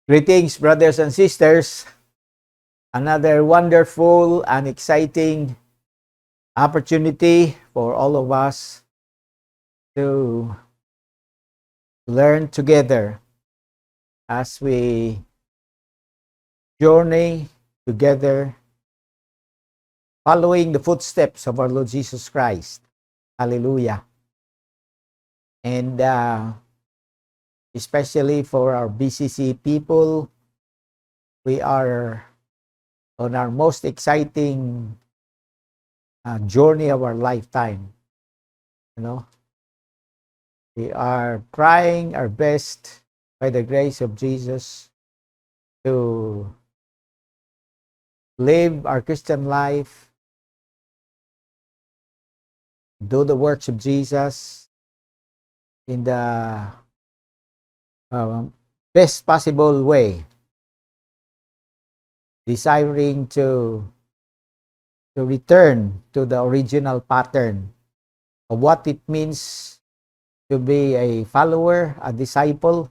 Greetings, brothers and sisters. Another wonderful and exciting opportunity for all of us to learn together as we journey together following the footsteps of our Lord Jesus Christ. Hallelujah. And especially for our BCC people, we are on our most exciting journey of our lifetime. We are trying our best by the grace of Jesus to live our Christian life, do the works of Jesus in the best possible way, desiring to return to the original pattern of what it means to be a follower, a disciple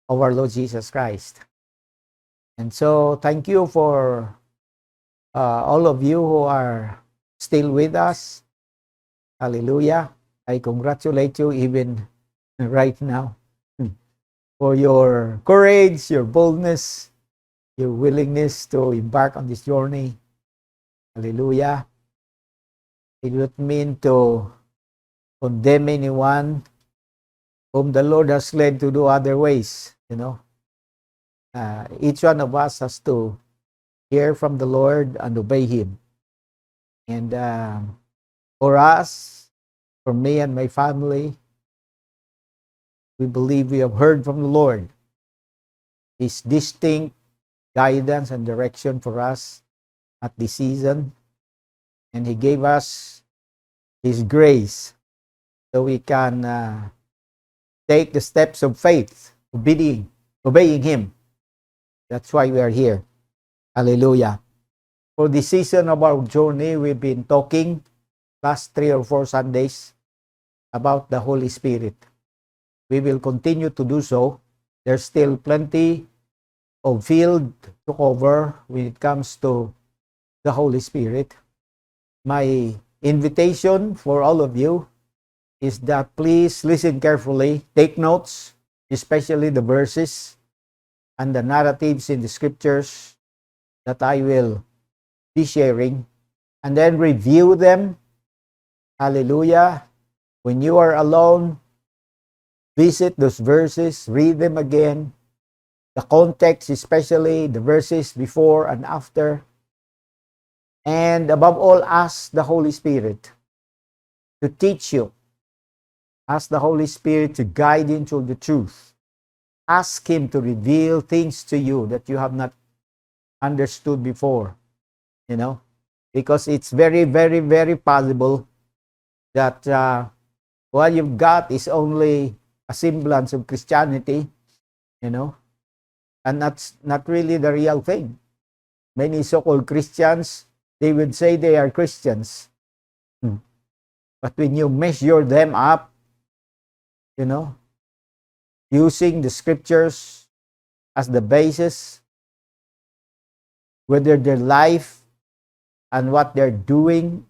of our Lord Jesus Christ. And so thank you for all of you who are still with us. Hallelujah. I congratulate you even right now for your courage, your boldness, your willingness to embark on this journey. Hallelujah. It would mean to condemn anyone whom the Lord has led to do other ways. Each one of us has to hear from the Lord and obey Him. And for us, for me and my family, we believe we have heard from the Lord His distinct guidance and direction for us at this season. And He gave us His grace so we can take the steps of faith, obeying Him. That's why we are here. Hallelujah. For the season of our journey, we've been talking last 3 or 4 Sundays about the Holy Spirit. We will continue to do so. There's still plenty of field to cover when it comes to the Holy Spirit. My invitation for all of you is that please listen carefully, take notes, especially the verses and the narratives in the scriptures that I will be sharing, and then review them. Hallelujah. When you are alone, visit those verses, read them again, the context, especially the verses before and after, and above all, ask the Holy Spirit to teach you. Ask the Holy Spirit to guide you into the truth. Ask Him to reveal things to you that you have not understood before, because it's very, very, very possible that what you've got is only a semblance of Christianity, and that's not really the real thing. Many so-called Christians, they would say they are Christians. But when you measure them up, using the scriptures as the basis, whether their life and what they're doing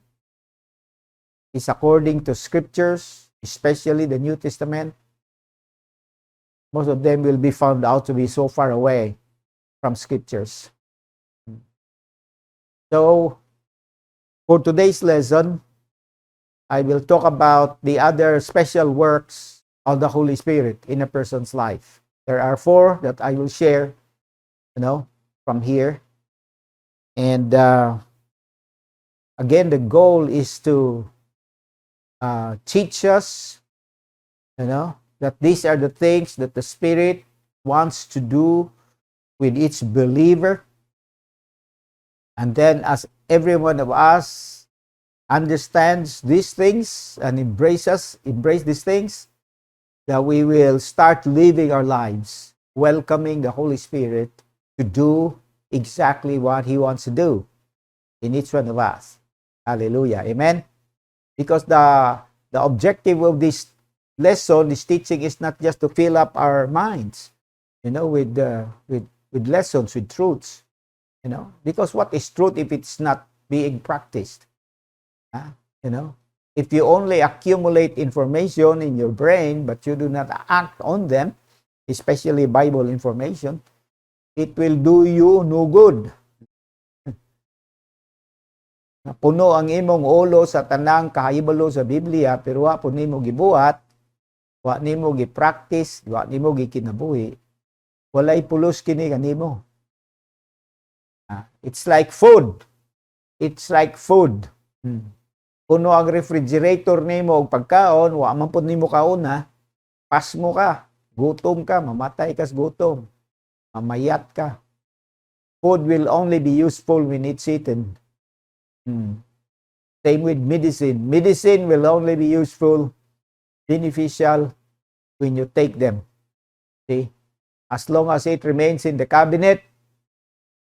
is according to scriptures, especially the New Testament, most of them will be found out to be so far away from scriptures. So, for today's lesson, I will talk about the other special works of the Holy Spirit in a person's life. There are 4 that I will share, from here. And again, the goal is to teach us, that these are the things that the Spirit wants to do with each believer. And then as every one of us understands these things and embrace these things, that we will start living our lives welcoming the Holy Spirit to do exactly what He wants to do in each one of us. Hallelujah. Amen. Because the objective of this lesson, this teaching, is not just to fill up our minds. with lessons, with truths, because what is truth if it's not being practiced? Huh? If you only accumulate information in your brain but you do not act on them, especially Bible information, it will do you no good. Puno ang imong ulo sa tanang kahibalo sa Biblia pero wa po nimo gibuhat, wa nimo gi-practice, wa nimo gikinabuhi, walay pulos kini kanimo. It's like food. It's like food. Puno ang refrigerator nimo og pagkaon, wa man pud nimo kauna, pasmo ka, gutom ka, mamatay ka sa gutom, mamayat ka. Food will only be useful when it's eaten. Same with medicine. Medicine will only be useful, beneficial when you take them. See? As long as it remains in the cabinet,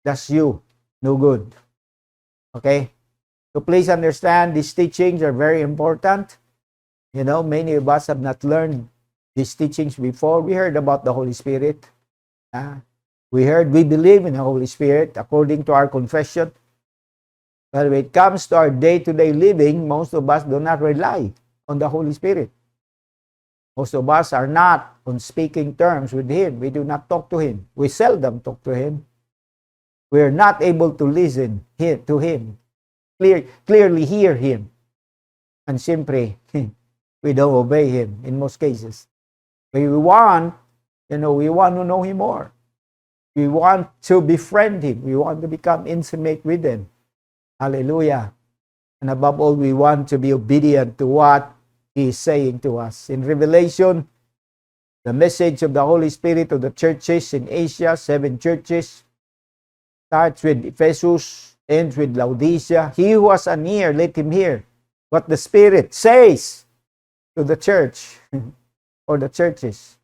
that's you. No good. Okay? So please understand, these teachings are very important. Many of us have not learned these teachings before. We heard about the Holy Spirit. We believe in the Holy Spirit according to our confession. But when it comes to our day-to-day living, most of us do not rely on the Holy Spirit. Most of us are not on speaking terms with Him. We do not talk to Him. We seldom talk to Him. We are not able to listen to Him, clearly hear Him. And simply, we don't obey Him in most cases. We want to know Him more. We want to befriend Him. We want to become intimate with Him. Hallelujah. And above all, we want to be obedient to what He is saying to us. In Revelation, the message of the Holy Spirit to the churches in Asia, 7 churches, starts with Ephesus, ends with Laodicea. He who has an ear, let him hear what the Spirit says to the church or the churches.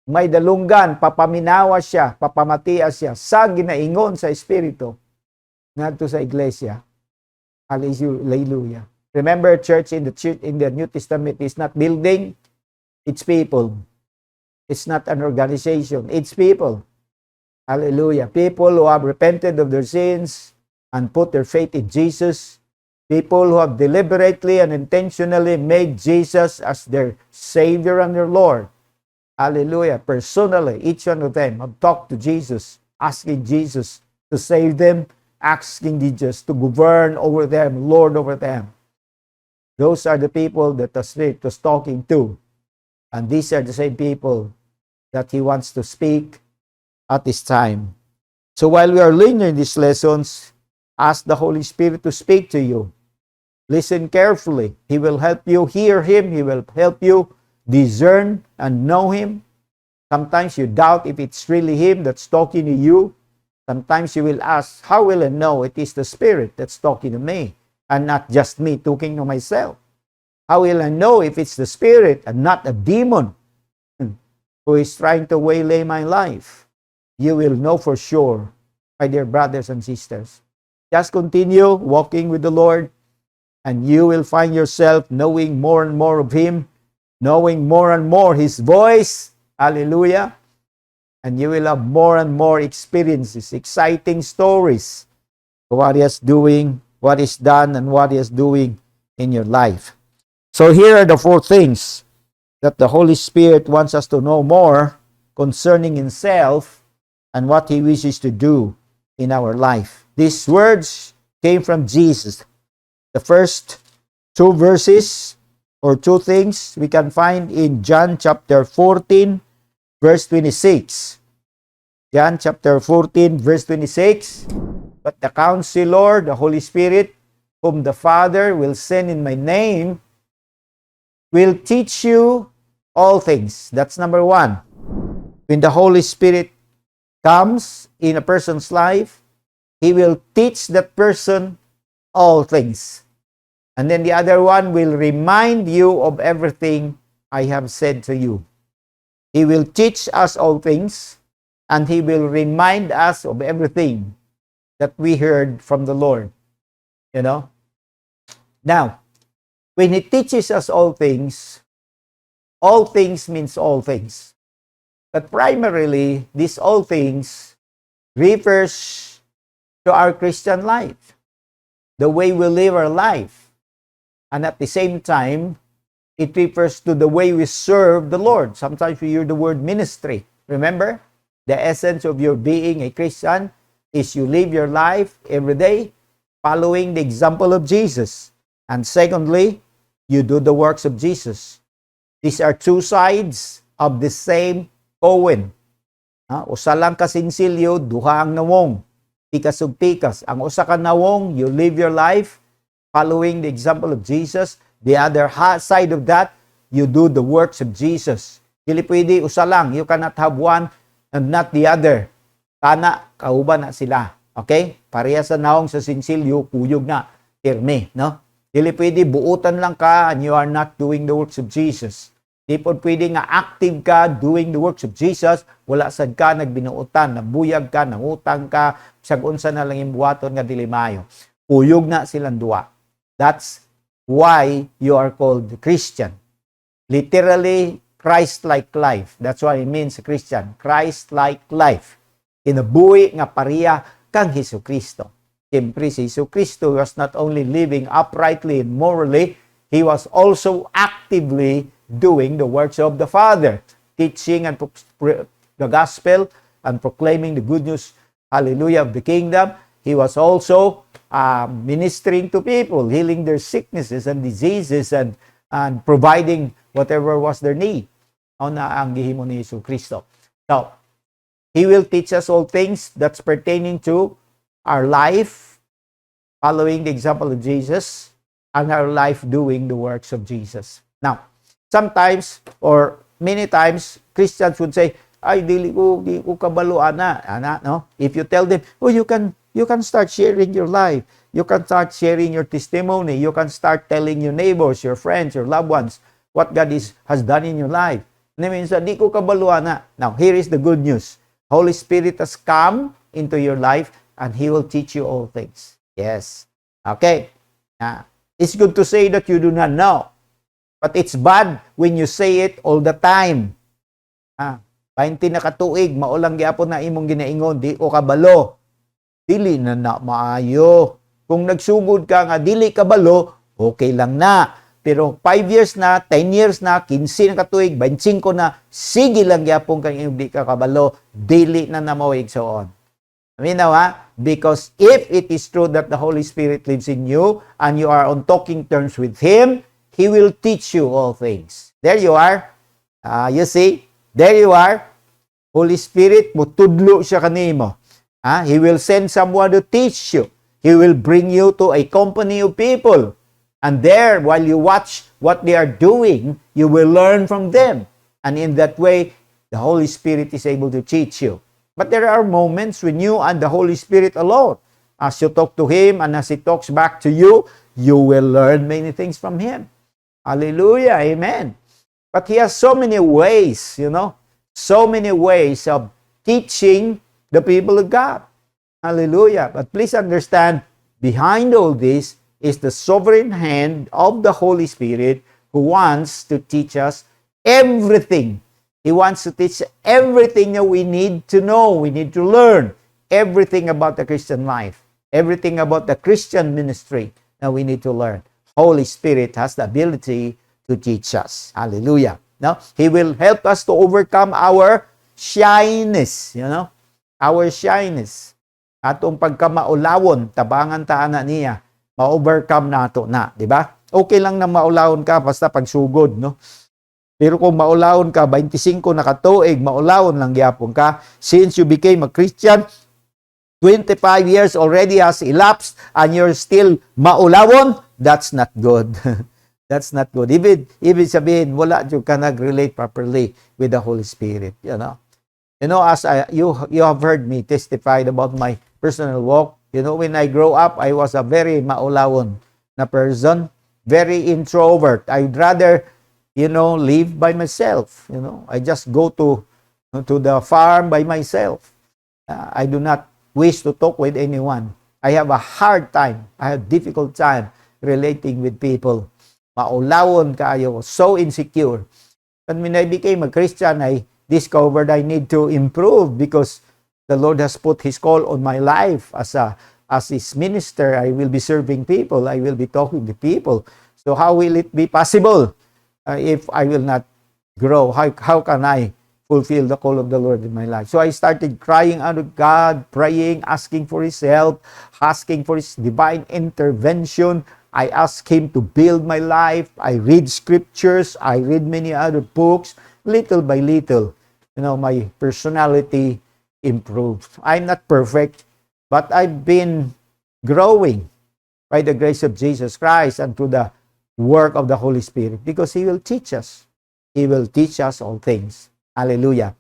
May dalunggan, papaminawa siya, papamatias siya, sa ginaingon sa Espiritu ngadto sa iglesia. Hallelujah. Remember, church in the New Testament is not building, it's people. It's not an organization, it's people. Hallelujah. People who have repented of their sins and put their faith in Jesus. People who have deliberately and intentionally made Jesus as their Savior and their Lord. Hallelujah. Personally, each one of them have talked to Jesus, asking Jesus to save them, asking Jesus to govern over them, Lord over them. Those are the people that the Spirit was talking to. And these are the same people that He wants to speak at this time. So while we are learning these lessons, ask the Holy Spirit to speak to you. Listen carefully. He will help you hear Him. He will help you discern and know Him. Sometimes you doubt if it's really Him that's talking to you. Sometimes you will ask, how will I know it is the Spirit that's talking to me and not just me talking to myself? How will I know if it's the Spirit and not a demon who is trying to waylay my life? You will know for sure, my dear brothers and sisters. Just continue walking with the Lord and you will find yourself knowing more and more of Him, knowing more and more His voice. Hallelujah. And you will have more and more experiences, exciting stories of what He is doing, what is done, and what He is doing in your life. So here are the 4 things that the Holy Spirit wants us to know more concerning Himself and what He wishes to do in our life. These words came from Jesus. The first 2 verses or 2 things we can find in John chapter 14, verse 26. John chapter 14, verse 26. But the Counselor, the Holy Spirit, whom the Father will send in my name, will teach you all things. That's number 1. When the Holy Spirit comes in a person's life, He will teach that person all things. And then the other one will remind you of everything I have said to you. He will teach us all things, and He will remind us of everything that we heard from the Lord. Now, when He teaches us all things means all things. But primarily, these all things refers to our Christian life, the way we live our life. And at the same time, it refers to the way we serve the Lord. Sometimes we hear the word ministry. Remember, the essence of your being a Christian is you live your life every day following the example of Jesus. And secondly, you do the works of Jesus. These are two sides of the same coin. Usa lang ka sinsilyo, duha ang nawong. Pikas ug pikas. Ang usa ka nawong, you live your life following the example of Jesus. The other side of that, you do the works of Jesus. Dili pwede usa lang. You cannot have one and not the other. Kana, kauban na sila. Okay? Pareha sa nawong sa sinsilyo, kuyog na. Pirme, no? Dili pwede buutan lang ka and you are not doing the works of Jesus. Di po pwede nga active ka doing the works of Jesus, wala sad ka nagbinuutan, nabuyag ka, nangutang ka, sagunsa na lang imbuhaton nga dili maayo. Uyog na silang duwa. That's why you are called Christian. Literally, Christ-like life. That's what it means Christian. Christ-like life. Kinabuhi nga pareha kang Jesucristo. Siyempre, si Jesucristo was not only living uprightly and morally, He was also actively doing the works of the Father, teaching and the gospel and proclaiming the good news, hallelujah, of the kingdom. He was also ministering to people, healing their sicknesses and diseases and providing whatever was their need. Ang gihimo ni Jesucristo. So, He will teach us all things that's pertaining to our life, following the example of Jesus, and our life doing the works of Jesus. Now, sometimes or many times Christians would say, "Ay di ko kabalo ana," no? If you tell them, "Oh, you can start sharing your life. You can start sharing your testimony. You can start telling your neighbors, your friends, your loved ones what God has done in your life." And means di ko kabalo ana. Now, here is the good news. Holy Spirit has come into your life and He will teach you all things. Yes. Okay. It's good to say that you do not know. But it's bad when you say it all the time. 20 na katuig, maulang gyapon na imong ginaingon, di ko kabalo. Dili na maayo. Kung nagsugod ka nga, dili kabalo, okay lang na. Pero 5 years na, 10 years na, 15 na katuig, 25 na, sige lang gyapon kang imong di ka kabalo, dili na namawig so on. Because if it is true that the Holy Spirit lives in you and you are on talking terms with Him, He will teach you all things. There you are. You see? There you are. Holy Spirit, mutudlo siya kanimo. He will send someone to teach you. He will bring you to a company of people. And there, while you watch what they are doing, you will learn from them. And in that way, the Holy Spirit is able to teach you. But there are moments when you and the Holy Spirit alone, as you talk to Him and as He talks back to you, you will learn many things from Him. Hallelujah. Amen. But He has so many ways, so many ways of teaching the people of God. Hallelujah. But please understand, behind all this is the sovereign hand of the Holy Spirit who wants to teach us everything. He wants to teach everything that we need to know, we need to learn, everything about the Christian life, everything about the Christian ministry that we need to learn. Holy Spirit has the ability to teach us. Hallelujah. No? He will help us to overcome our shyness, our shyness. Atong pagkamaulawon, tabangan taana niya, ma-overcome nato na, di ba? Okay lang na maulawon ka basta pagsugod, no? Pero kung maulawon ka, 25 na katuig, maulawon lang gyapon ka. Since you became a Christian, 25 years already has elapsed and you're still maulawon, that's not good. That's not good. Even sabihin, wala dyan ka nag-relate properly with the Holy Spirit. As you have heard me testified about my personal walk. When I grow up, I was a very maulawon na person, very introvert. I'd rather live by myself. I just go to the farm by myself. I do not wish to talk with anyone. I have a hard time. I have difficult time relating with people. Maulawon kayo, so insecure. When I became a Christian, I discovered I need to improve because the Lord has put His call on my life as His minister. I will be serving people. I will be talking to people. So how will it be possible if I will not grow? How can I fulfill the call of the Lord in my life? So I started crying out to God, praying, asking for His help, asking for His divine intervention. I asked Him to build my life. I read scriptures. I read many other books. Little by little, my personality improved. I'm not perfect, but I've been growing by the grace of Jesus Christ and through the work of the Holy Spirit, because He will teach us. He will teach us all things. Hallelujah.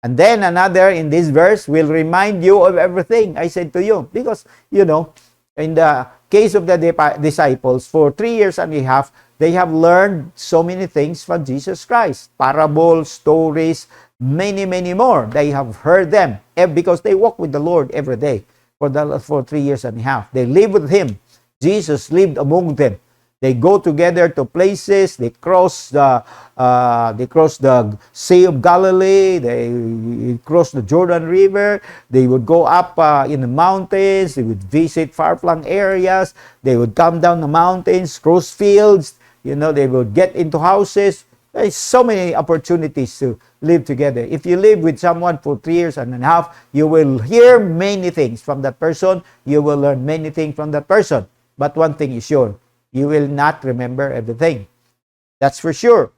And then another in this verse will remind you of everything I said to you. Because, in the case of the disciples, for 3 years and a half, they have learned so many things from Jesus Christ. Parables, stories, many, many more. They have heard them because they walk with the Lord every day for 3 years and a half. They live with Him. Jesus lived among them. They go together to places. They cross the Sea of Galilee. They cross the Jordan River. They would go up in the mountains. They would visit far-flung areas. They would come down the mountains, cross fields. They would get into houses. There's so many opportunities to live together. If you live with someone for 3 years and a half, you will hear many things from that person. You will learn many things from that person. But one thing is sure, you will not remember everything. That's for sure.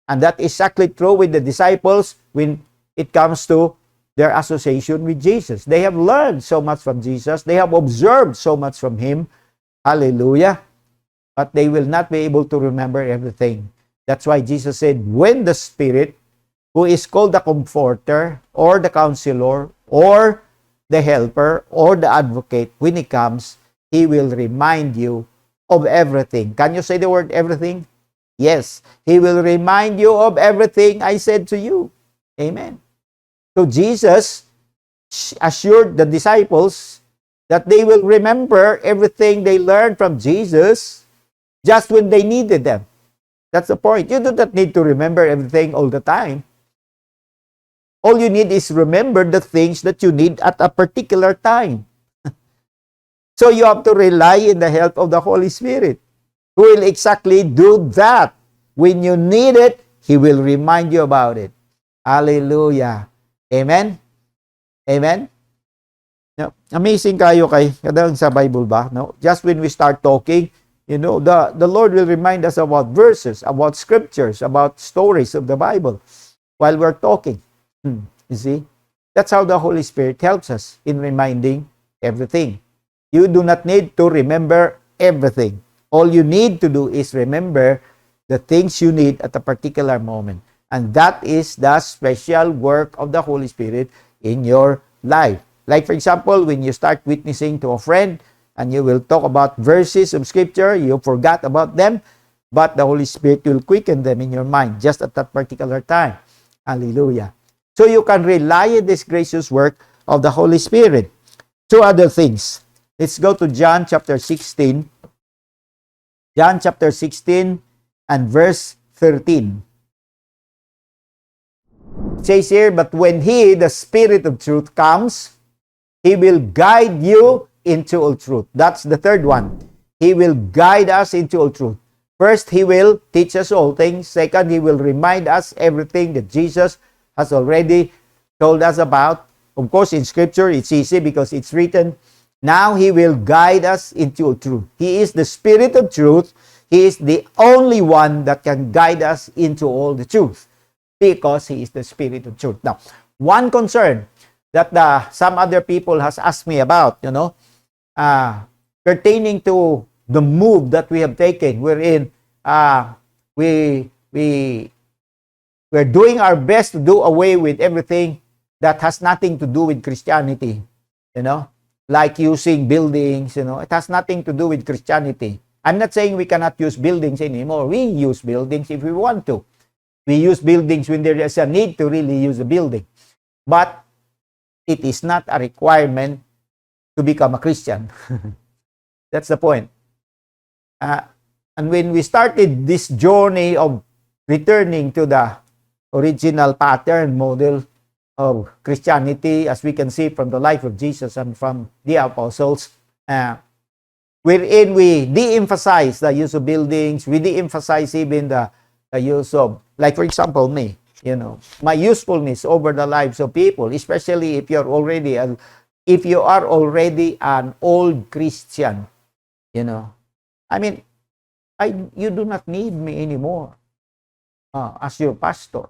And that is exactly true with the disciples when it comes to their association with Jesus. They have learned so much from Jesus. They have observed so much from Him. Hallelujah. But they will not be able to remember everything. That's why Jesus said, when the Spirit, who is called the Comforter, or the Counselor, or the Helper, or the Advocate, when He comes, He will remind you of everything. Can you say the word everything? Yes. He will remind you of everything I said to you. Amen. So Jesus assured the disciples that they will remember everything they learned from Jesus just when they needed them. That's the point. You do not need to remember everything all the time. All you need is remember the things that you need at a particular time. So you have to rely in the help of the Holy Spirit, who will exactly do that. When you need it, He will remind you about it. Hallelujah. Amen? Amen? Now, amazing kayo kadang sa Bible ba? No? Just when we start talking, the Lord will remind us about verses, about scriptures, about stories of the Bible while we're talking. You see? That's how the Holy Spirit helps us in reminding everything. You do not need to remember everything. All you need to do is remember the things you need at a particular moment. And that is the special work of the Holy Spirit in your life. Like, for example, when you start witnessing to a friend and you will talk about verses of Scripture, you forgot about them, but the Holy Spirit will quicken them in your mind just at that particular time. Hallelujah. So you can rely on this gracious work of the Holy Spirit. Two other things. Let's go to John chapter 16. John chapter 16 and verse 13. It says here, but when He, the Spirit of truth, comes, He will guide you into all truth. That's the third one. He will guide us into all truth. First, He will teach us all things. Second, He will remind us everything that Jesus has already told us about. Of course, in Scripture, it's easy because it's written. Now He will guide us into all truth. He is the Spirit of truth. He is the only one that can guide us into all the truth because He is the Spirit of truth. Now, one concern that some other people has asked me about, pertaining to the move that we have taken, wherein we're doing our best to do away with everything that has nothing to do with Christianity, like using buildings, it has nothing to do with Christianity. I'm not saying we cannot use buildings anymore. We use buildings if we want to. We use buildings when there is a need to really use a building. But it is not a requirement to become a Christian. That's the point. And when we started this journey of returning to the original pattern, model of Christianity, as we can see from the life of Jesus and from the apostles, wherein we de-emphasize the use of buildings, we de-emphasize even the use of, like for example, me, my usefulness over the lives of people, especially if you are already an old Christian, I mean, you do not need me anymore as your pastor.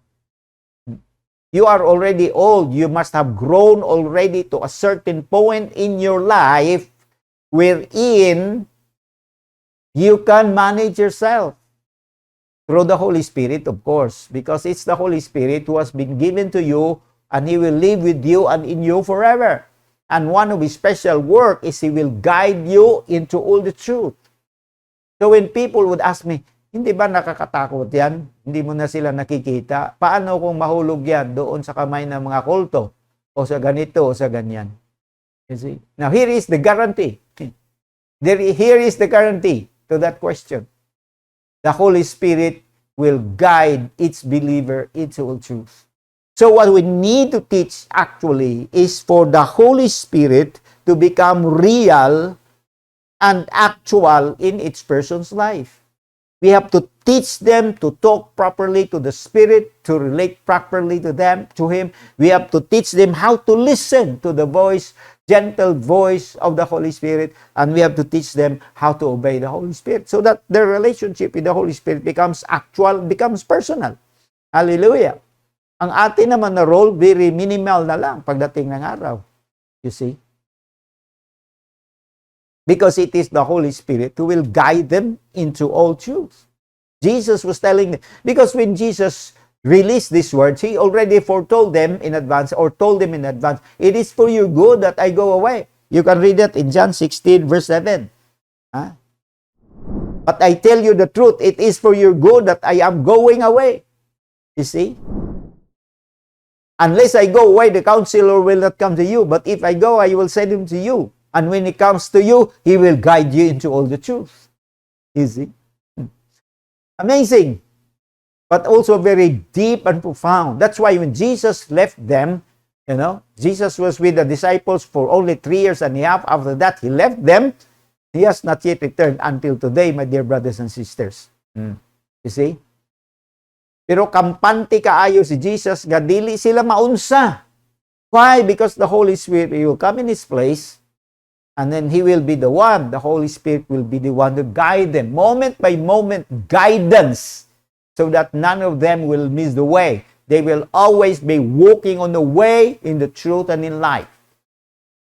You are already old. You must have grown already to a certain point in your life wherein you can manage yourself through the Holy Spirit, of course, because it's the Holy Spirit who has been given to you, and He will live with you and in you forever. And one of His special work is He will guide you into all the truth. So when people would ask me, hindi ba nakakatakot yan? Hindi mo na sila nakikita? Paano kung mahulog yan doon sa kamay ng mga kulto? O sa ganito, o sa ganyan? You see? Now, here is the guarantee. Here is the guarantee to that question. The Holy Spirit will guide each believer into all truth. So what we need to teach actually is for the Holy Spirit to become real and actual in each person's life. We have to teach them to talk properly to the Spirit, to relate properly to Him. We have to teach them how to listen to the voice, gentle voice of the Holy Spirit, and we have to teach them how to obey the Holy Spirit so that their relationship with the Holy Spirit becomes actual, becomes personal. Hallelujah. Ang atin naman na role, very minimal na lang pagdating ng araw. You see? Because it is the Holy Spirit who will guide them into all truth. Jesus was telling them, because when Jesus released these words, He already foretold them in advance, or told them in advance, it is for your good that I go away. You can read that in John 16, verse 7. But I tell you the truth, it is for your good that I am going away. You see? Unless I go away, the counselor will not come to you. But if I go, I will send him to you. And when he comes to you, he will guide you into all the truth. You see? Amazing. But also very deep and profound. That's why when Jesus left them, Jesus was with the disciples for only 3 years and a half. After that, He left them. He has not yet returned until today, my dear brothers and sisters. You see? Pero kampante kaayo si Jesus, nga dili sila maunsa. Why? Because the Holy Spirit will come in His place, and then He will be the one, the Holy Spirit will be the one to guide them, moment by moment guidance, so that none of them will miss the way. They will always be walking on the way in the truth and in life,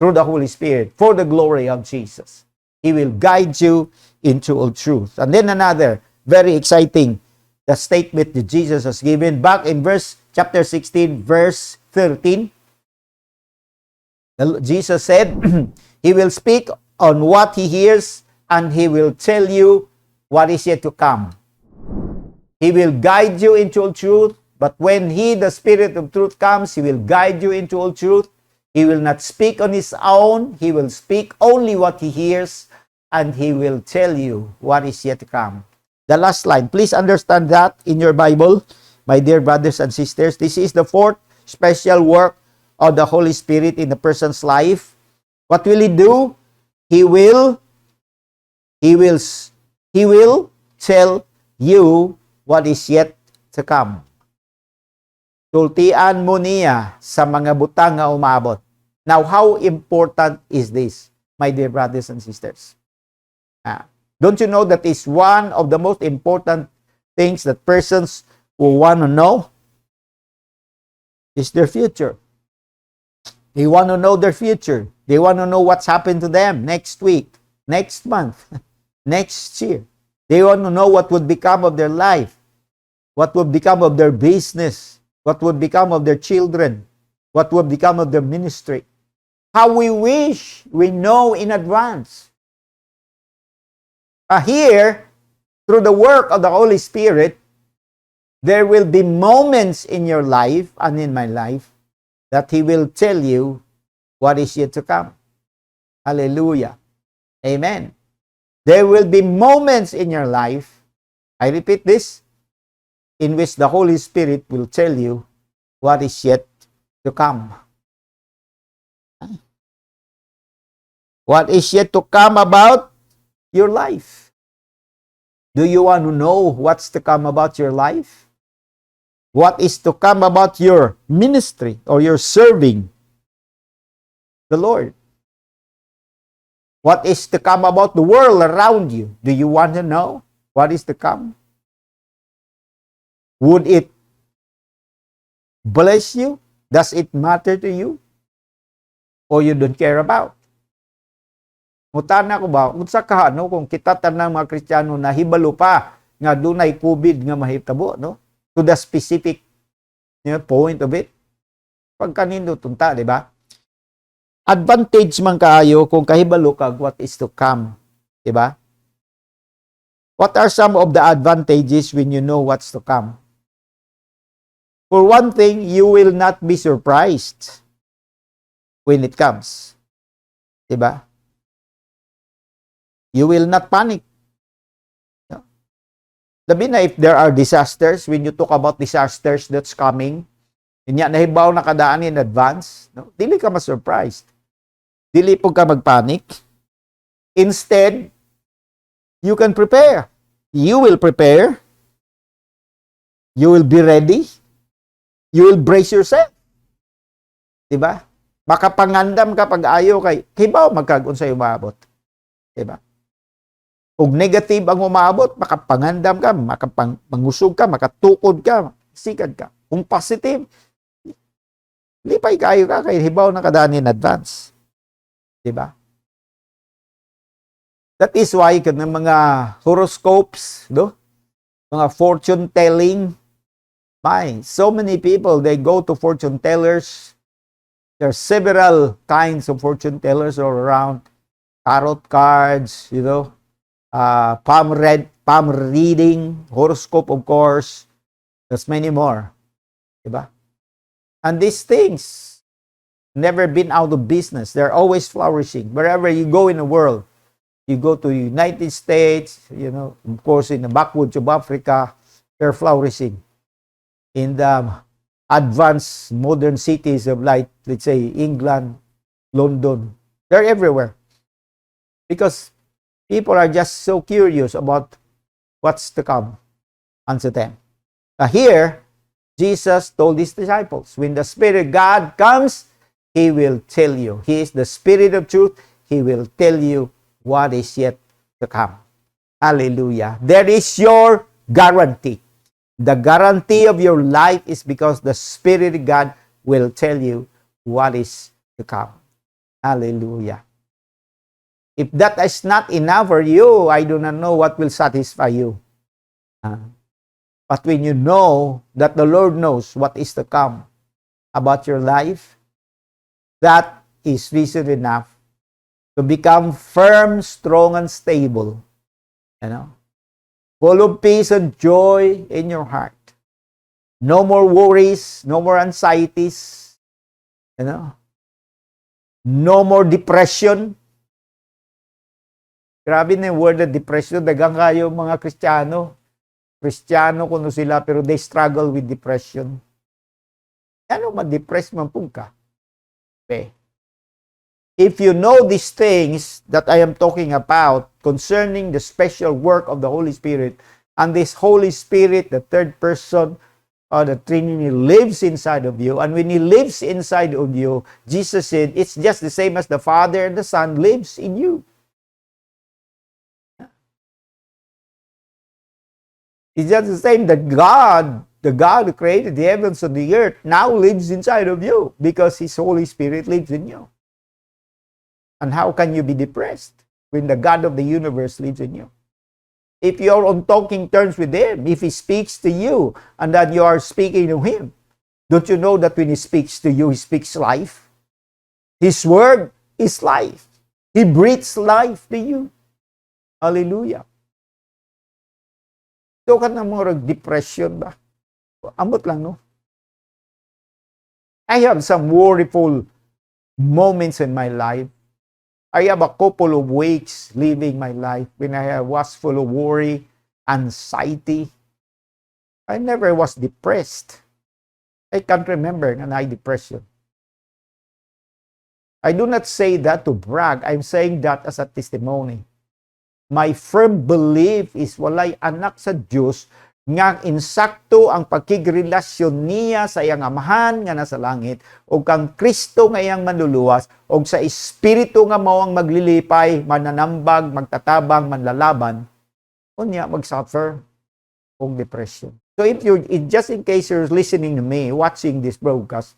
through the Holy Spirit, for the glory of Jesus. He will guide you into all truth. And then another very exciting the statement that Jesus has given back in chapter 16, verse 13. Jesus said, He will speak on what He hears, and He will tell you what is yet to come. He will guide you into all truth, but when He, the Spirit of truth, comes, He will guide you into all truth. He will not speak on His own. He will speak only what He hears, and He will tell you what is yet to come. The last line, please understand that in your Bible, my dear brothers and sisters. This is the fourth special work of the Holy Spirit in a person's life. What will He do? He will tell you what is yet to come. Sultian mo niya sa mga butang nga umabot. Now, how important is this, my dear brothers and sisters? Don't you know that is one of the most important things that persons will want to know? Is their future. They want to know their future. They want to know what's happened to them next week, next month, next year. They want to know what would become of their life, what would become of their business, what would become of their children, what would become of their ministry. How we wish we know in advance. Here, through the work of the Holy Spirit, there will be moments in your life and in my life that He will tell you what is yet to come. Hallelujah. Amen. There will be moments in your life, I repeat this, in which the Holy Spirit will tell you what is yet to come. What is yet to come about your life? Do you want to know what's to come about your life? What is to come about your ministry or your serving the Lord? What is to come about the world around you? Do you want to know what is to come? Would it bless you? Does it matter to you? Or you don't care about? Mutana ko ba, unsa ka no kung kita tanang mga Kristiyano na hibalo pa nga dunay COVID nga mahitabo, no? To the specific point of it. Pagkanindo tunta, di ba? Advantage man kaayo kung kahibalo kag what is to come, di ba? What are some of the advantages when you know what's to come? For one thing, you will not be surprised when it comes. Di ba? You will not panic. Labi na if there are disasters, when you talk about disasters that's coming, inya nahibaw na kadaan in advance, no? Dili ka ma-surprised. Dili po ka magpanic. Instead, you can prepare. You will prepare. You will be ready. You will brace yourself. Diba? Makapangandam ka pag ayaw kay, hibaw magkagun sa umabot. Diba? Kung negative ang umabot, makapangandam ka, makapangusog ka, makatukod ka, sikad ka. Kung positive, lipay kayo ka, kay hibaw na kadaan in advance. Diba? That is why ng mga horoscopes, no? Mga fortune telling, so many people, they go to fortune tellers. There are several kinds of fortune tellers all around. Tarot cards, palm reading, horoscope, of course. There's many more. Diba? And these things never been out of business. They're always flourishing. Wherever you go in the world, you go to the United States, of course, in the backwoods of Africa, they're flourishing. In the advanced modern cities of, like, let's say, England, London, they're everywhere. Because people are just so curious about what's to come unto them. Here, Jesus told his disciples, when the Spirit of God comes, he will tell you. He is the Spirit of truth. He will tell you what is yet to come. Hallelujah. There is your guarantee. The guarantee of your life is because the Spirit of God will tell you what is to come. Hallelujah. If that is not enough for you, I do not know what will satisfy you. But when you know that the Lord knows what is to come about your life, that is reason enough to become firm, strong, and stable. Full of peace and joy in your heart. No more worries, no more anxieties. No more depression. Grabe na yung word na depression. Dagang kayo mga Kristiyano. Kristiyano kuno sila pero they struggle with depression. Ma-depress man pong ka. Okay. If you know these things that I am talking about concerning the special work of the Holy Spirit, and this Holy Spirit, the third person of the Trinity, lives inside of you, and when He lives inside of you, Jesus said, it's just the same as the Father and the Son lives in you. It's just the same that the God who created the heavens and the earth, now lives inside of you because His Holy Spirit lives in you. And how can you be depressed when the God of the universe lives in you? If you're on talking terms with Him, if He speaks to you and that you are speaking to Him, don't you know that when He speaks to you, He speaks life? His word is life. He breathes life to you. Hallelujah. So ka na mga depression ba? Amot lang, no? I have some worryful moments in my life. I have a couple of weeks living my life when I was full of worry, anxiety. I never was depressed. I can't remember na depression. I do not say that to brag. I'm saying that as a testimony. My firm belief is walay anak sa Diyos nga insakto ang pagkigrelasyon niya sa iyang amahan nga nasa langit o kang Kristo nga iyang manluluwas o sa Espiritu nga mao ang maglilipay, mananambag, magtatabang, manlalaban, unya mag-suffer og depression. So if you're, just in case you're listening to me, watching this broadcast,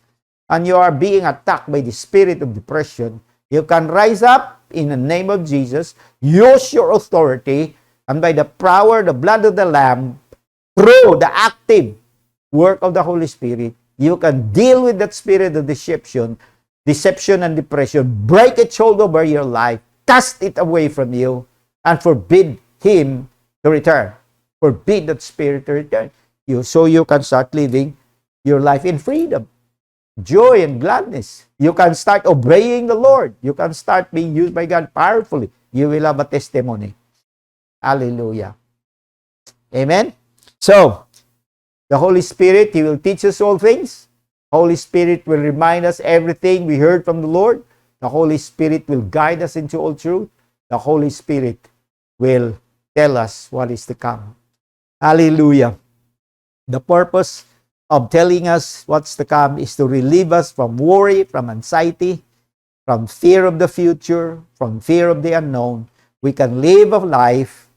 and you are being attacked by the spirit of depression, you can rise up in the name of Jesus, use your authority, and by the power, the blood of the Lamb, through the active work of the Holy Spirit, you can deal with that spirit of deception and depression, break its hold over your life, cast it away from you, and forbid him to return. Forbid that spirit to return. So you can start living your life in freedom, joy and gladness. You can start obeying the Lord. You can start being used by God powerfully. You will have a testimony. Hallelujah. Amen? So, the Holy Spirit, He will teach us all things. Holy Spirit will remind us everything we heard from the Lord. The Holy Spirit will guide us into all truth. The Holy Spirit will tell us what is to come. Hallelujah. The purpose of telling us what's to come is to relieve us from worry, from anxiety, from fear of the future, from fear of the unknown. We can live a life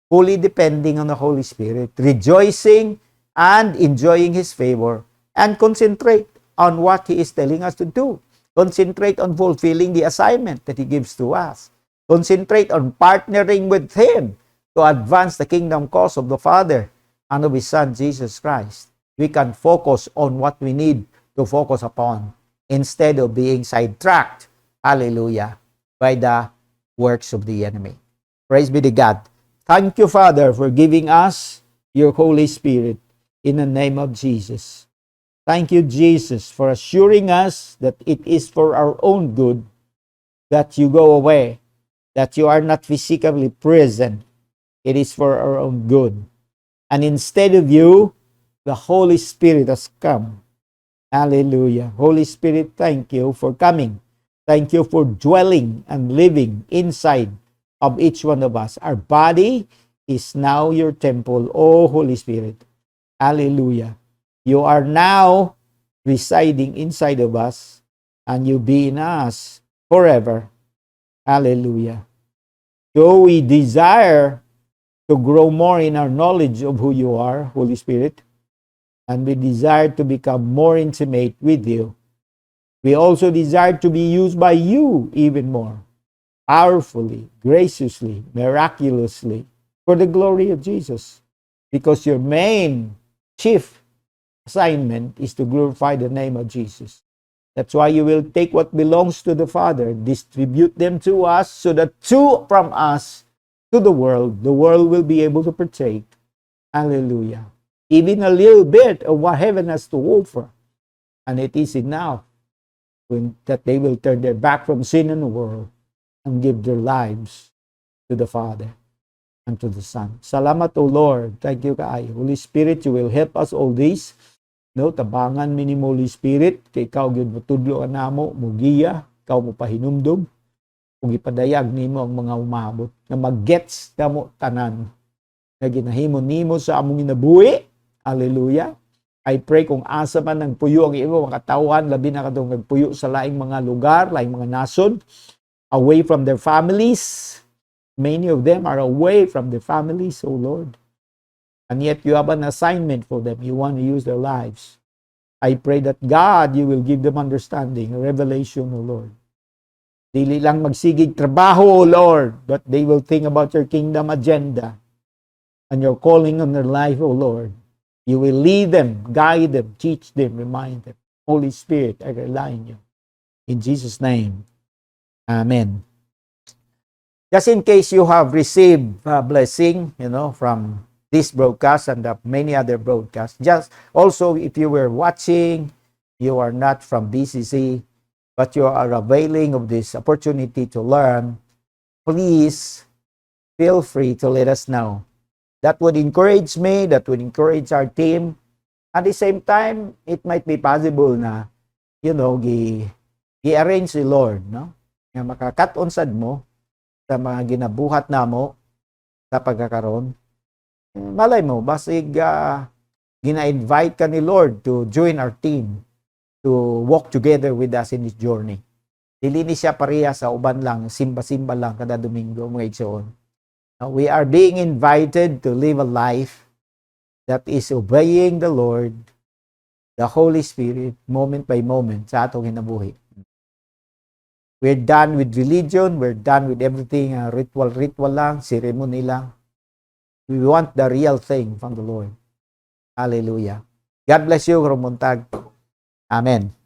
fully depending on the Holy Spirit, rejoicing and enjoying His favor, and concentrate on what He is telling us to do. Concentrate on fulfilling the assignment that He gives to us. Concentrate on partnering with Him to advance the kingdom cause of the Father and of His Son, Jesus Christ. We can focus on what we need to focus upon instead of being sidetracked, hallelujah, by the works of the enemy. Praise be to God. Thank you, Father, for giving us your Holy Spirit in the name of Jesus. Thank you, Jesus, for assuring us that it is for our own good that you go away, that you are not physically present. It is for our own good. And instead of you, the Holy Spirit has come. Hallelujah. Holy Spirit, thank you for coming. Thank you for dwelling and living inside of each one of us. Our body is now your temple, oh Holy Spirit. Hallelujah. You are now residing inside of us, and you be in us forever. Hallelujah. So we desire to grow more in our knowledge of who you are, Holy Spirit, and we desire to become more intimate with you. We also desire to be used by you even more, powerfully, graciously, miraculously, for the glory of Jesus. Because your main chief assignment is to glorify the name of Jesus. That's why you will take what belongs to the Father, distribute them to us, so that from us to the world will be able to partake. Hallelujah. Even a little bit of what heaven has to offer. And it is enough that they will turn their back from sin in the world and give their lives to the Father and to the Son. Salamat, O Lord. Thank you, kaayo. Holy Spirit, you will help us all this. No, tabangan mi ni Holy Spirit, kay ikaw gyud mo tudlo namo, mugiya, ikaw mo pahinumdum, ug ipadayag nimo ang mga umabot nga mag-gets kamo tanan nga ginahimo nimo sa among ginabuhi. Hallelujah. I pray kung asa man ng puyo ang imo mga katawan, labi na kadtong nagpuyo sa laing mga lugar, laing mga nasod, away from their families. Many of them are away from their families, O Lord. And yet you have an assignment for them. You want to use their lives. I pray that God, you will give them understanding, revelation, O Lord. Dili lang magsigig trabaho, O Lord, but they will think about your kingdom agenda and your calling on their life, O Lord. You will lead them, guide them, teach them, remind them. Holy Spirit, I rely on you. In Jesus' name, amen. Just in case you have received a blessing, from this broadcast and many other broadcasts, just also if you were watching, you are not from BCC, but you are availing of this opportunity to learn, please feel free to let us know That would encourage me, that would encourage our team. At the same time, it might be possible na, gi-arrange si Lord, no? Nga makakat-on sad mo sa mga ginabuhat namo sa pagkakaroon. Malay mo, basig gina-invite ka ni Lord to join our team to walk together with us in this journey. Dili ni siya pareha sa uban lang, simba-simba lang kada Domingo, mga igsoon. We are being invited to live a life that is obeying the Lord, the Holy Spirit, moment by moment sa atong kinabuhi. We're done with religion, we're done with everything, ritual lang, ceremony lang. We want the real thing from the Lord. Hallelujah. God bless you, Romontag. Amen.